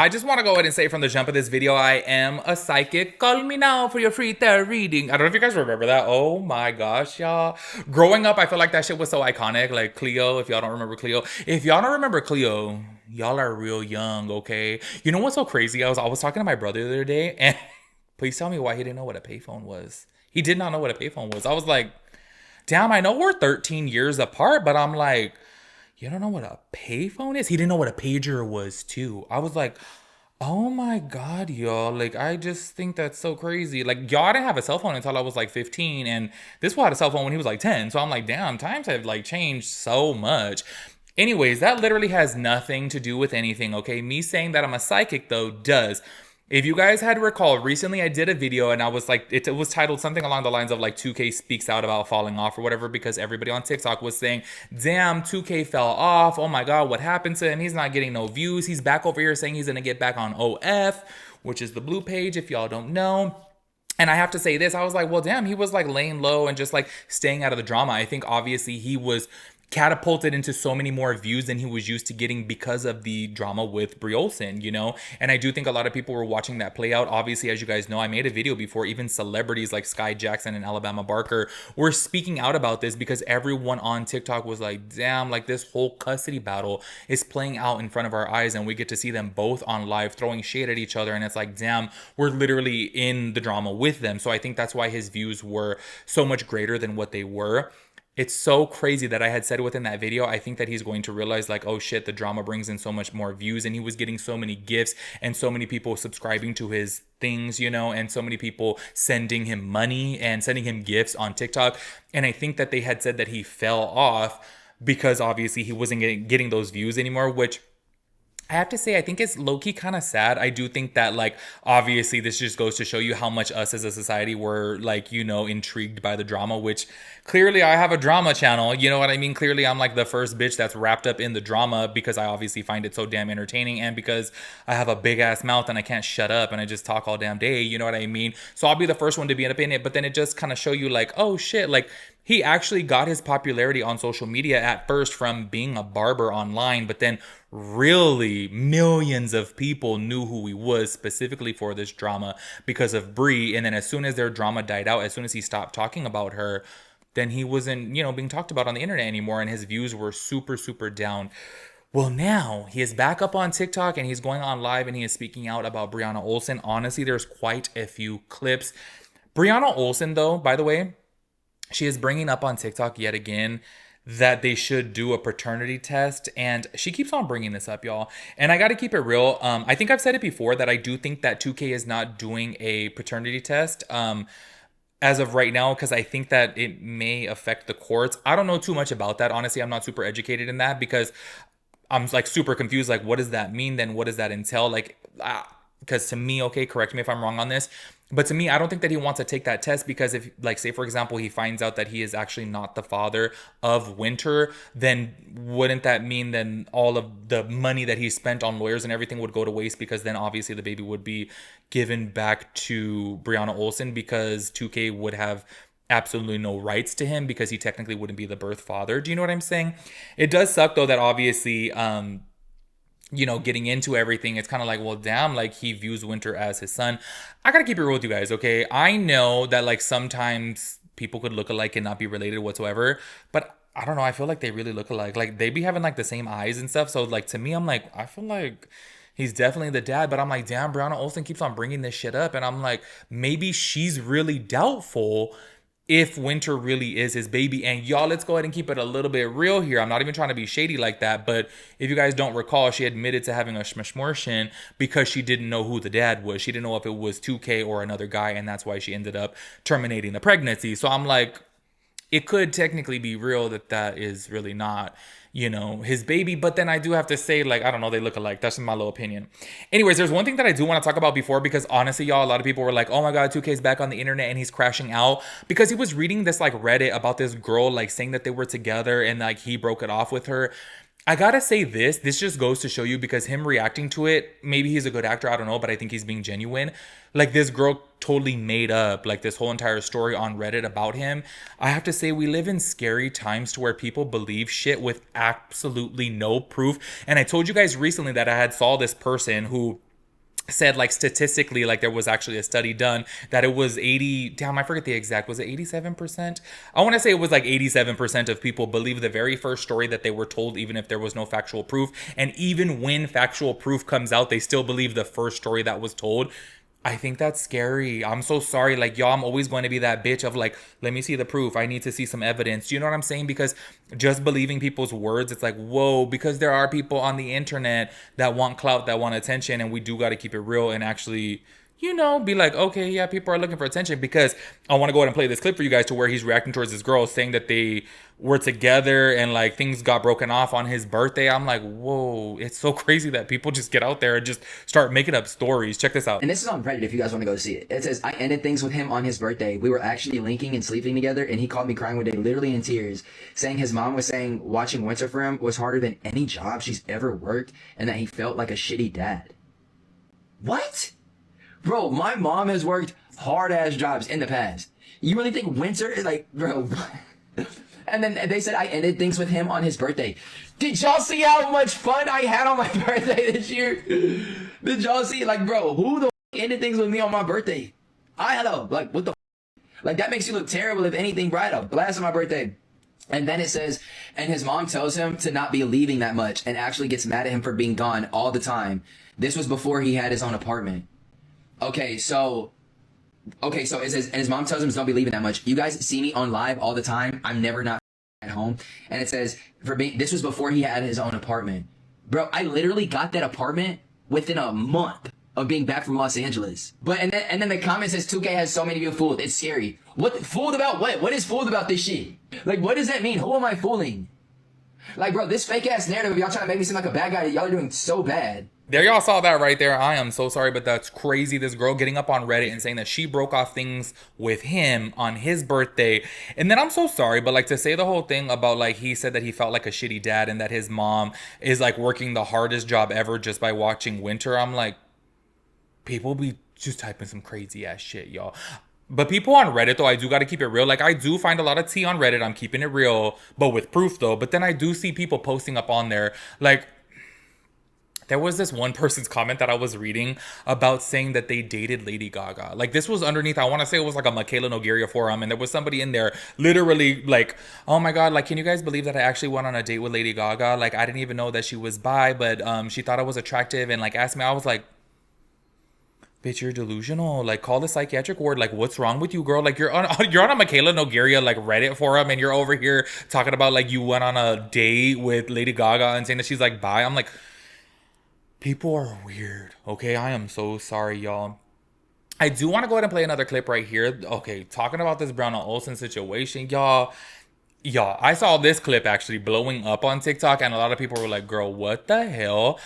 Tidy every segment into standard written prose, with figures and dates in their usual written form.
I just want to go ahead and say from the jump of this video, I am a psychic. Call me now for your free tarot reading. I don't know if you guys remember that. Oh my gosh, y'all. Growing up, I feel like that shit was so iconic. Like Cleo, if y'all don't remember Cleo. If y'all don't remember Cleo, y'all are real young, okay? You know what's so crazy? I was talking to my brother the other day, and please tell me why he didn't know what a payphone was. He did not know what a payphone was. I was like, damn, I know we're 13 years apart, but I'm like, you don't know what a payphone is? He didn't know what a pager was too. I was like, oh my God, y'all. Like, I just think that's so crazy. Like, y'all didn't have a cell phone until I was like 15, and this one had a cell phone when he was like 10. So I'm like, damn, times have like changed so much. Anyways, that literally has nothing to do with anything, okay? Me saying that I'm a psychic, though, does. If you guys had recalled, recently I did a video and I was like, it was titled something along the lines of like 2K speaks out about falling off or whatever, because everybody on TikTok was saying, damn, 2K fell off. Oh my God, what happened to him? He's not getting no views. He's back over here saying he's going to get back on OF, which is the blue page if y'all don't know. And I have to say this, I was like, well, damn, he was like laying low and just like staying out of the drama. I think obviously he was catapulted into so many more views than he was used to getting because of the drama with Brie Olsen, you know? And I do think a lot of people were watching that play out. Obviously, as you guys know, I made a video before, even celebrities like Sky Jackson and Alabama Barker were speaking out about this because everyone on TikTok was like, damn, like this whole custody battle is playing out in front of our eyes and we get to see them both on live throwing shade at each other. And it's like, damn, we're literally in the drama with them. So I think that's why his views were so much greater than what they were. It's so crazy that I had said within that video, I think that he's going to realize like, oh shit, the drama brings in so much more views, and he was getting so many gifts and so many people subscribing to his things, you know, and so many people sending him money and sending him gifts on TikTok. And I think that they had said that he fell off because obviously he wasn't getting those views anymore, which I have to say, I think it's low-key kind of sad. I do think that, like, obviously this just goes to show you how much us as a society were, like, you know, intrigued by the drama, which clearly I have a drama channel. You know what I mean? Clearly I'm like the first bitch that's wrapped up in the drama because I obviously find it so damn entertaining and because I have a big-ass mouth and I can't shut up and I just talk all damn day. You know what I mean? So I'll be the first one to be up in it, but then it just kind of show you, like, oh, shit, like, he actually got his popularity on social media at first from being a barber online, but then really millions of people knew who he was specifically for this drama because of Brie. And then as soon as their drama died out, as soon as he stopped talking about her, then he wasn't, you know, being talked about on the internet anymore, and his views were super, super down. Well, now he is back up on TikTok and he's going on live and he is speaking out about Brianna Olsen. Honestly, there's quite a few clips. Brianna Olsen, though, by the way, she is bringing up on TikTok yet again that they should do a paternity test, and she keeps on bringing this up, y'all. And I got to keep it real. I think I've said it before that I do think that 2K is not doing a paternity test as of right now, because I think that it may affect the courts. I don't know too much about that, honestly. I'm not super educated in that because I'm like super confused. Like, what does that mean? Then what does that entail? Like, because to me, okay, correct me if I'm wrong on this, but to me, I don't think that he wants to take that test because if, like, say for example, he finds out that he is actually not the father of Winter, then wouldn't that mean then all of the money that he spent on lawyers and everything would go to waste, because then obviously the baby would be given back to Brianna Olsen because 2K would have absolutely no rights to him because he technically wouldn't be the birth father. Do you know what I'm saying? It does suck though that obviously you know, getting into everything, it's kind of like, well, damn, like he views Winter as his son. I gotta keep it real with you guys, okay? I know that like sometimes people could look alike and not be related whatsoever, but I don't know. I feel like they really look alike. Like they be having like the same eyes and stuff. So like to me, I'm like, I feel like he's definitely the dad, but I'm like, damn, Brianna Olsen keeps on bringing this shit up, and I'm like, maybe she's really doubtful if Winter really is his baby. And y'all, let's go ahead and keep it a little bit real here. I'm not even trying to be shady like that, but if you guys don't recall, she admitted to having a smishmortion because she didn't know who the dad was. She didn't know if it was 2K or another guy, and that's why she ended up terminating the pregnancy. So I'm like, it could technically be real that that is really not, you know, his baby. But then I do have to say, like, I don't know, they look alike. That's my little opinion. Anyways, there's one thing that I do want to talk about before, because honestly, y'all, a lot of people were like, oh my God, 2K's back on the internet and he's crashing out, because he was reading this like Reddit about this girl, like saying that they were together and like he broke it off with her. I gotta say this just goes to show you, because him reacting to it, maybe he's a good actor, I don't know, but I think he's being genuine. Like this girl totally made up like this whole entire story on Reddit about him. I have to say, we live in scary times to where people believe shit with absolutely no proof. And I told you guys recently that I had saw this person who said like statistically, like there was actually a study done that it was 80, damn, I forget the exact, was it 87%? I want to say it was like 87% of people believe the very first story that they were told, even if there was no factual proof. And even when factual proof comes out, they still believe the first story that was told. I think that's scary. I'm so sorry. Like, y'all, I'm always going to be that bitch of like, let me see the proof. I need to see some evidence. You know what I'm saying? Because just believing people's words, it's like, whoa, because there are people on the internet that want clout, that want attention, and we do got to keep it real and actually, you know, be like, okay, yeah, people are looking for attention. Because I want to go ahead and play this clip for you guys to where he's reacting towards this girl saying that they were together and like things got broken off on his birthday. I'm like, whoa, it's so crazy that people just get out there and just start making up stories. Check this out. And this is on Reddit if you guys want to go see it. It says, I ended things with him on his birthday. We were actually linking and sleeping together, and he called me crying one day, literally in tears, saying his mom was saying watching Winter for him was harder than any job she's ever worked, and that he felt like a shitty dad. What? Bro, my mom has worked hard-ass jobs in the past. You really think Winter is like, bro... And then they said I ended things with him on his birthday. Did y'all see how much fun I had on my birthday this year? Did y'all see? Like, bro, who the ended things with me on my birthday? Hello. Like, what the Like, that makes you look terrible if anything, right? A blast on my birthday. And then it says, and his mom tells him to not be leaving that much and actually gets mad at him for being gone all the time. This was before he had his own apartment. Okay, so it says, and his mom tells him to don't be leaving that much. You guys see me on live all the time. I'm never not at home. And it says, this was before he had his own apartment. Bro, I literally got that apartment within a month of being back from Los Angeles. And then the comment says 2K has so many of you fooled. It's scary. What? Fooled about what? What is fooled about this shit? Like, what does that mean? Who am I fooling? Like, bro, this fake ass narrative of y'all trying to make me seem like a bad guy, y'all are doing so bad. There, y'all saw that right there. I am so sorry, but that's crazy. This girl getting up on Reddit and saying that she broke off things with him on his birthday. And then I'm so sorry, but like to say the whole thing about like he said that he felt like a shitty dad and that his mom is like working the hardest job ever just by watching Winter. I'm like, people be just typing some crazy ass shit, y'all. But people on Reddit, though, I do got to keep it real. Like, I do find a lot of tea on Reddit. I'm keeping it real, but with proof, though. But then I do see people posting up on there, like, there was this one person's comment that I was reading about saying that they dated Lady Gaga. Like, this was underneath, I want to say it was like a Michaela Nogueira forum, and there was somebody in there literally like, oh my God, like, can you guys believe that I actually went on a date with Lady Gaga? Like, I didn't even know that she was bi, but she thought I was attractive and, like, asked me. I was like, bitch, you're delusional. Like, call the psychiatric ward. Like, what's wrong with you, girl? Like, you're on a Michaela Nogueira, like, Reddit forum, and you're over here talking about, like, you went on a date with Lady Gaga and saying that she's, like, bi. I'm like, people are weird, okay? I am so sorry, y'all. I do want to go ahead and play another clip right here. Okay, talking about this Brianna Olsen situation, y'all. I saw this clip actually blowing up on TikTok, and a lot of people were like, girl, what the hell?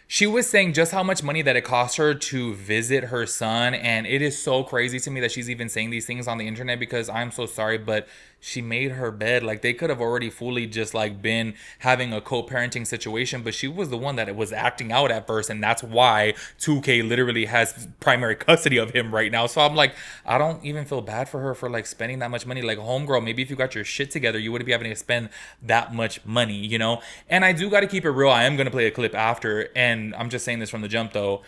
She was saying just how much money that it cost her to visit her son, and it is so crazy to me that she's even saying these things on the internet, because I'm so sorry, but she made her bed. Like, they could have already fully just like been having a co-parenting situation, but she was the one that was acting out at first, and that's why 2K literally has primary custody of him right now. So I'm like, I don't even feel bad for her for like spending that much money. Like, homegirl, maybe if you got your shit together, you wouldn't be having to spend that much money, you know? And I do got to keep it real. I am going to play a clip after, and I'm just saying this from the jump though.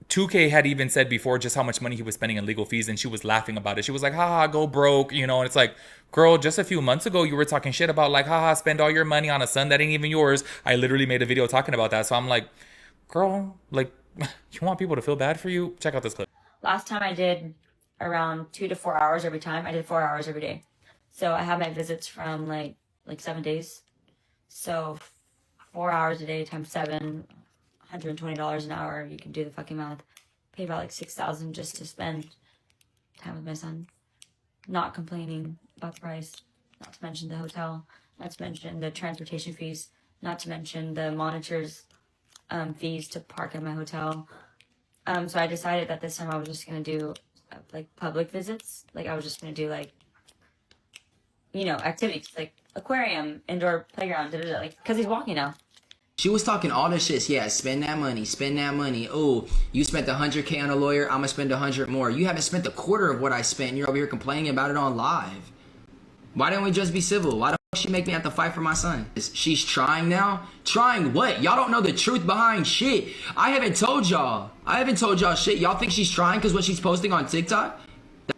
2K had even said before just how much money he was spending in legal fees, and she was laughing about it. She was like, haha, go broke, you know? And it's like, girl, just a few months ago, you were talking shit about like, haha, spend all your money on a son that ain't even yours. I literally made a video talking about that. So I'm like, girl, like, you want people to feel bad for you? Check out this clip. Last time I did around 2 to 4 hours every time. I did 4 hours every day. So I had my visits from like 7 days. So 4 hours a day times 7, $120 an hour. You can do the fucking math. Pay about like $6,000 just to spend time with my son. Not complaining about the price. Not to mention the hotel. Not to mention the transportation fees. Not to mention the monitors fees to park at my hotel. So I decided that this time I was just gonna do like public visits. Like, I was just gonna do like, you know, activities like aquarium, indoor playground, like, because he's walking now. She was talking all this shit. Yeah, spend that money, spend that money. Oh, you spent $100K on a lawyer, I'm gonna spend 100 more. You haven't spent a quarter of what I spent, and you're over here complaining about it on live. Why don't we just be civil? Why don't She make me have to fight for my son. She's trying now. Trying what? Y'all don't know the truth behind shit. I haven't told y'all shit. Y'all think she's trying because what she's posting on TikTok?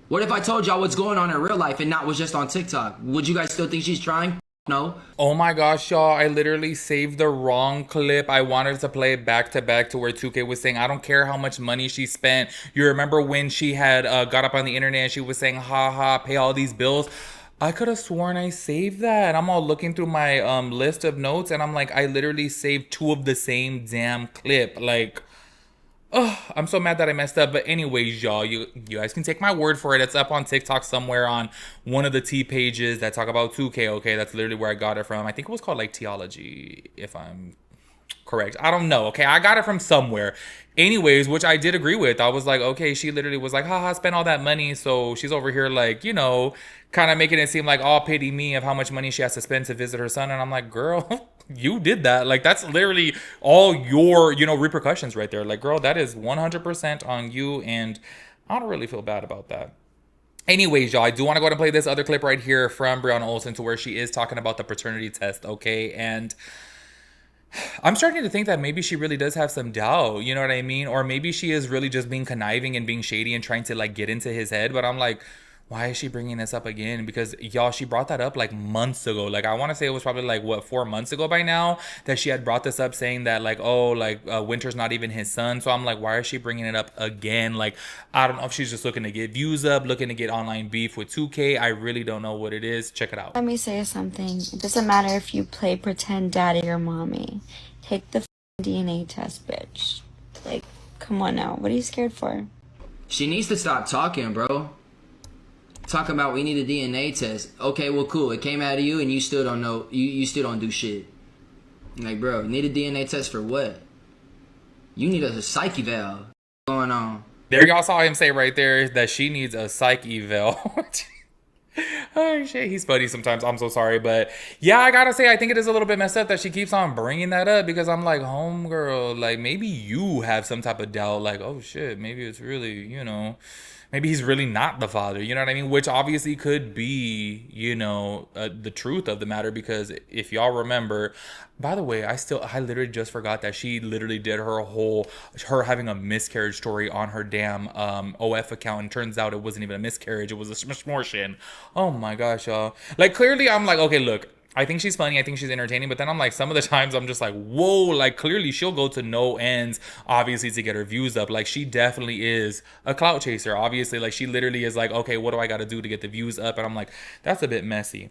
What if I told y'all what's going on in real life and not was just on TikTok? Would you guys still think she's trying? No. Oh my gosh, y'all, I literally saved the wrong clip. I wanted to play it back to back to where 2K was saying, I don't care how much money she spent. You remember when she had got up on the internet and she was saying, ha ha, pay all these bills? I could have sworn I saved that. I'm all looking through my list of notes and I'm like, I literally saved 2 of the same damn clip. Like, oh, I'm so mad that I messed up. But anyways, y'all, you guys can take my word for it. It's up on TikTok somewhere on one of the T pages that talk about 2K, okay? That's literally where I got it from. I think it was called like Theology, if I'm correct. I don't know, okay? I got it from somewhere. Anyways, which I did agree with. I was like, okay, she literally was like, haha, spent all that money. So she's over here like, you know, kind of making it seem like, all pity me of how much money she has to spend to visit her son. And I'm like, girl, you did that. Like, that's literally all your, you know, repercussions right there. Like, girl, that is 100% on you. And I don't really feel bad about that. Anyways, y'all, I do want to go ahead and play this other clip right here from Brianna Olsen to where she is talking about the paternity test, okay? And I'm starting to think that maybe she really does have some doubt, you know what I mean? Or maybe she is really just being conniving and being shady and trying to like get into his head. But I'm like, why is she bringing this up again? Because y'all, she brought that up like months ago. Like, I want to say it was probably like, what, 4 months ago by now that she had brought this up saying that like, oh, like Winter's not even his son. So I'm like, why is she bringing it up again? Like, I don't know if she's just looking to get views up, looking to get online beef with 2K. I really don't know what it is. Check it out. Let me say something. It doesn't matter if you play pretend daddy or mommy. Take the DNA test, bitch. Like, come on now. What are you scared for? She needs to stop talking, bro. Talking about we need a DNA test. Okay, well, cool. It came out of you and you still don't know. You still don't do shit. Like, bro, you need a DNA test for what? You need a psych eval. What's going on? There y'all saw him say right there that she needs a psych eval. Oh shit, he's funny sometimes. I'm so sorry, but yeah, I gotta say, I think it is a little bit messed up that she keeps on bringing that up because I'm like, homegirl, like maybe you have some type of doubt, like, oh shit, maybe it's really, you know, maybe he's really not the father, you know what I mean? Which obviously could be, you know, the truth of the matter, because if y'all remember, by the way, I literally just forgot that she literally did her having a miscarriage story on her damn OF account, and turns out it wasn't even a miscarriage, it was a smortion. Oh my gosh, y'all. Like, clearly I'm like, okay, look, I think she's funny, I think she's entertaining, but then I'm like, some of the times I'm just like, whoa, like clearly she'll go to no ends, obviously, to get her views up. Like, she definitely is a clout chaser, obviously. Like, she literally is like, okay, what do I gotta do to get the views up? And I'm like, that's a bit messy.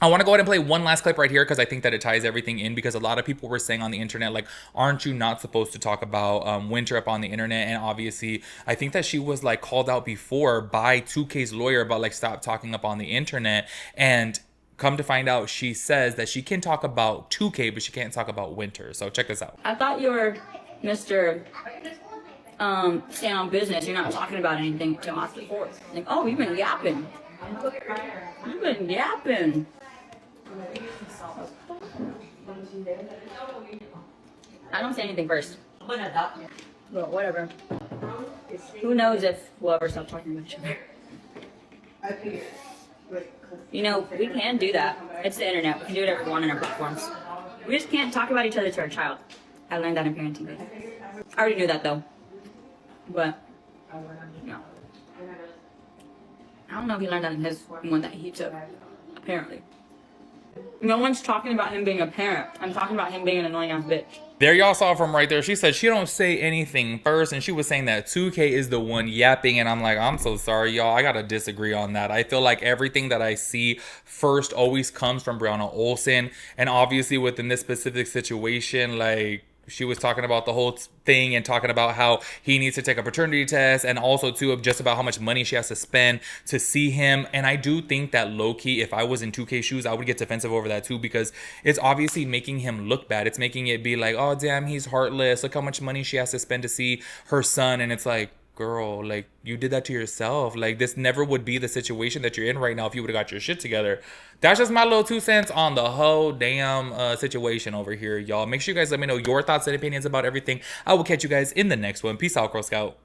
I want to go ahead and play one last clip right here because I think that it ties everything in, because a lot of people were saying on the internet, like, aren't you not supposed to talk about Winter up on the internet? And obviously, I think that she was like called out before by 2K's lawyer about like, stop talking up on the internet. And come to find out, she says that she can talk about 2K, but she can't talk about Winter. So check this out. I thought you were Mr. Stay on business. You're not talking about anything until after 4. Like, oh, you've been yapping. You've been yapping. I don't say anything first. Well, whatever. Who knows if we'll ever stop talking about each other. You know, we can do that. It's the internet. We can do whatever we want on our platforms. We just can't talk about each other to our child. I learned that in parenting. I already knew that though. But, no. I don't know if he learned that in his one that he took, apparently. No one's talking about him being a parent. I'm talking about him being an annoying ass bitch. There y'all saw from right there. She said she don't say anything first, and she was saying that 2K is the one yapping, and I'm like, I'm so sorry, y'all. I gotta disagree on that. I feel like everything that I see first always comes from Brianna Olsen, and obviously within this specific situation, like, she was talking about the whole thing and talking about how he needs to take a paternity test, and also too of just about how much money she has to spend to see him. And I do think that low-key, if I was in 2K shoes, I would get defensive over that too, because it's obviously making him look bad. It's making it be like, oh damn, he's heartless, look how much money she has to spend to see her son. And it's like, girl, like, you did that to yourself. Like, this never would be the situation that you're in right now if you would have got your shit together. That's just my little 2 cents on the whole damn situation over here, y'all. Make sure you guys let me know your thoughts and opinions about everything. I will catch you guys in the next one. Peace out, Girl Scout.